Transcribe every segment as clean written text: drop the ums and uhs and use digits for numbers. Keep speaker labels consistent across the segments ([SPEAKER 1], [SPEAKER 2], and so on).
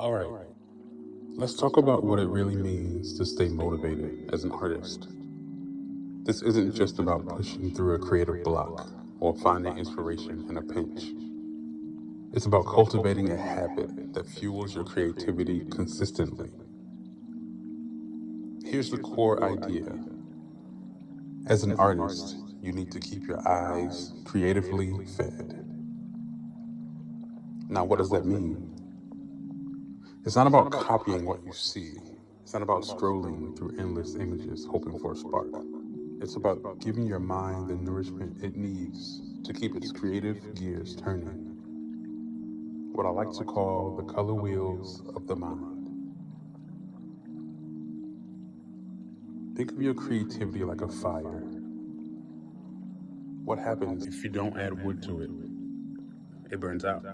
[SPEAKER 1] All right, let's talk about what it really means to stay motivated as an artist. This isn't just about pushing through a creative block or finding inspiration in a pinch. It's about cultivating a habit that fuels your creativity consistently. Here's the core idea. As an artist, you need to keep your eyes creatively fed. Now, what does that mean? It's not about copying what you see. It's not about scrolling through endless images hoping for a spark. It's about giving your mind the nourishment it needs to keep its creative gears turning. What I like to call the color wheels of the mind. Think of your creativity like a fire. What happens if you don't add wood to it? It burns out.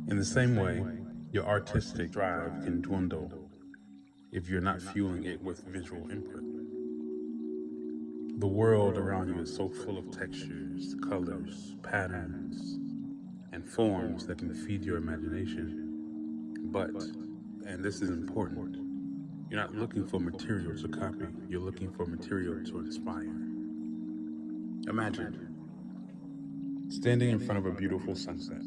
[SPEAKER 1] In the same way, your artistic drive can dwindle if you're not fueling it with visual input. The world around you is so full of textures, colors, patterns, and forms that can feed your imagination. But, and this is important, you're not looking for material to copy, you're looking for material to inspire. Imagine standing in front of a beautiful sunset.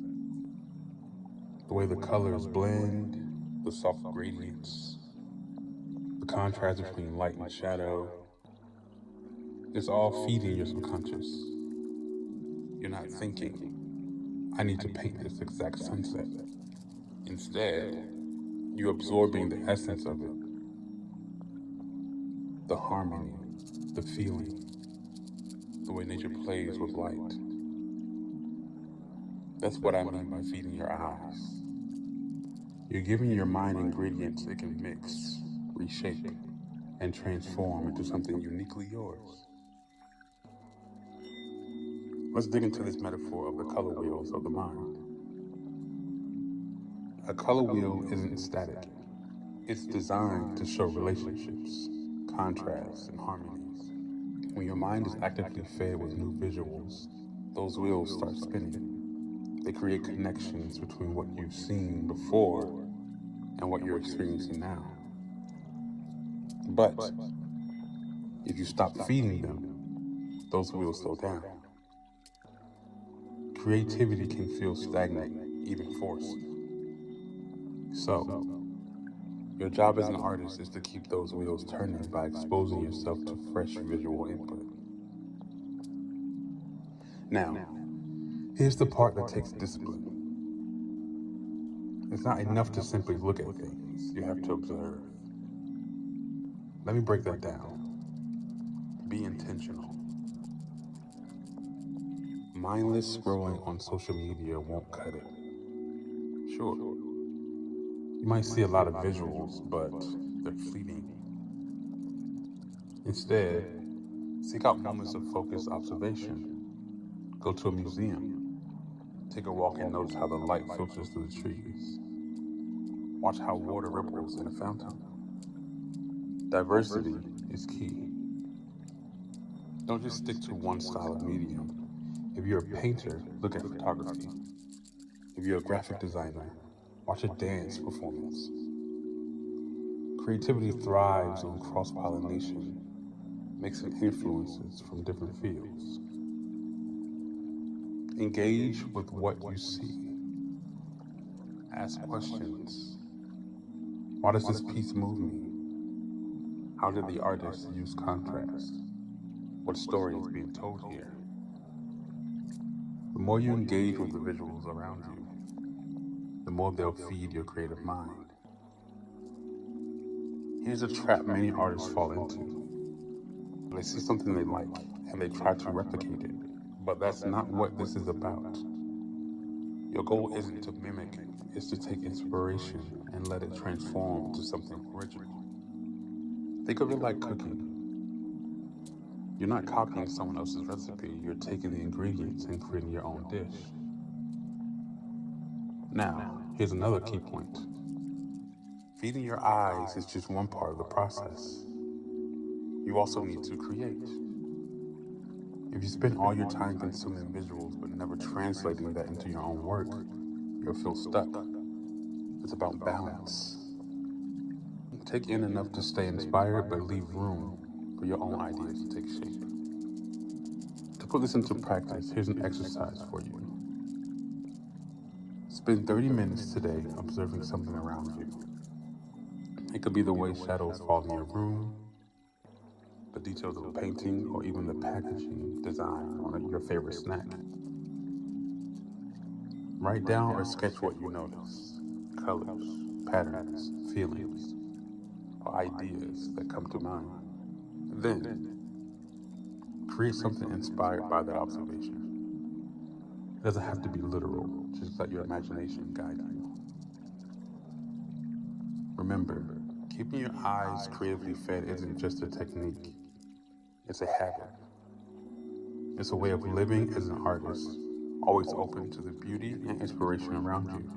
[SPEAKER 1] The way the colors blend, the soft gradients, the contrast between light and shadow, it's all feeding your subconscious. You're not thinking, I need to paint this exact sunset. Instead, you're absorbing the essence of it. The harmony, the feeling, the way nature plays with light. That's what I mean by feeding your eyes. You're giving your mind ingredients it can mix, reshape, and transform into something uniquely yours. Let's dig into this metaphor of the color wheels of the mind. A color wheel isn't static. It's designed to show relationships, contrasts, and harmonies. When your mind is actively fed with new visuals, those wheels start spinning. They create connections between what you've seen before and what you're experiencing now. But if you stop feeding them, those wheels slow down. Creativity can feel stagnant, even forced. So, your job as an artist is to keep those wheels turning by exposing yourself to fresh visual input. Now, here's the part that takes discipline. It's not enough to simply look at things, you have to observe. Let me break that down. Be intentional. Mindless scrolling on social media won't cut it. Sure, you might see a lot of visuals, but they're fleeting. Instead, seek out moments of focused observation. Go to a museum. Take a walk and notice how the light filters through the trees. Watch how water ripples in a fountain. Diversity is key. Don't just stick to one style of medium. If you're a painter, look at photography. If you're a graphic designer, watch a dance performance. Creativity thrives on cross-pollination, mixing influences from different fields. Engage with what you see. Ask questions. Why does this piece move me? How did the artist use contrast? What story is being told here? The more you engage with the visuals around you, the more they'll feed your creative mind. Here's a trap many artists fall into. They see something they like, and they try to replicate it. But that's not what this is about. Your goal isn't to mimic it, it's to take inspiration and let it transform to something original. Think of it like cooking. You're not copying someone else's recipe, you're taking the ingredients and creating your own dish. Now, here's another key point. Feeding your eyes is just one part of the process. You also need to create. If you spend all your time consuming visuals but never translating that into your own work, you'll feel stuck. It's about balance. Take in enough to stay inspired, but leave room for your own ideas to take shape. To put this into practice, here's an exercise for you. Spend 30 minutes today observing something around you. It could be the way shadows fall in your room, the details of a painting, or even the packaging design on your favorite snack. Write down or sketch what you notice: colors, patterns, feelings, or ideas that come to mind. Then, create something inspired by that observation. It doesn't have to be literal, just let your imagination guide you. Remember, keeping your eyes creatively fed isn't just a technique, it's a habit. It's a way of living as an artist, always open to the beauty and inspiration around you.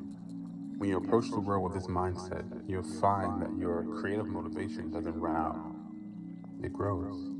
[SPEAKER 1] When you approach the world with this mindset, you'll find that your creative motivation doesn't run out, it grows.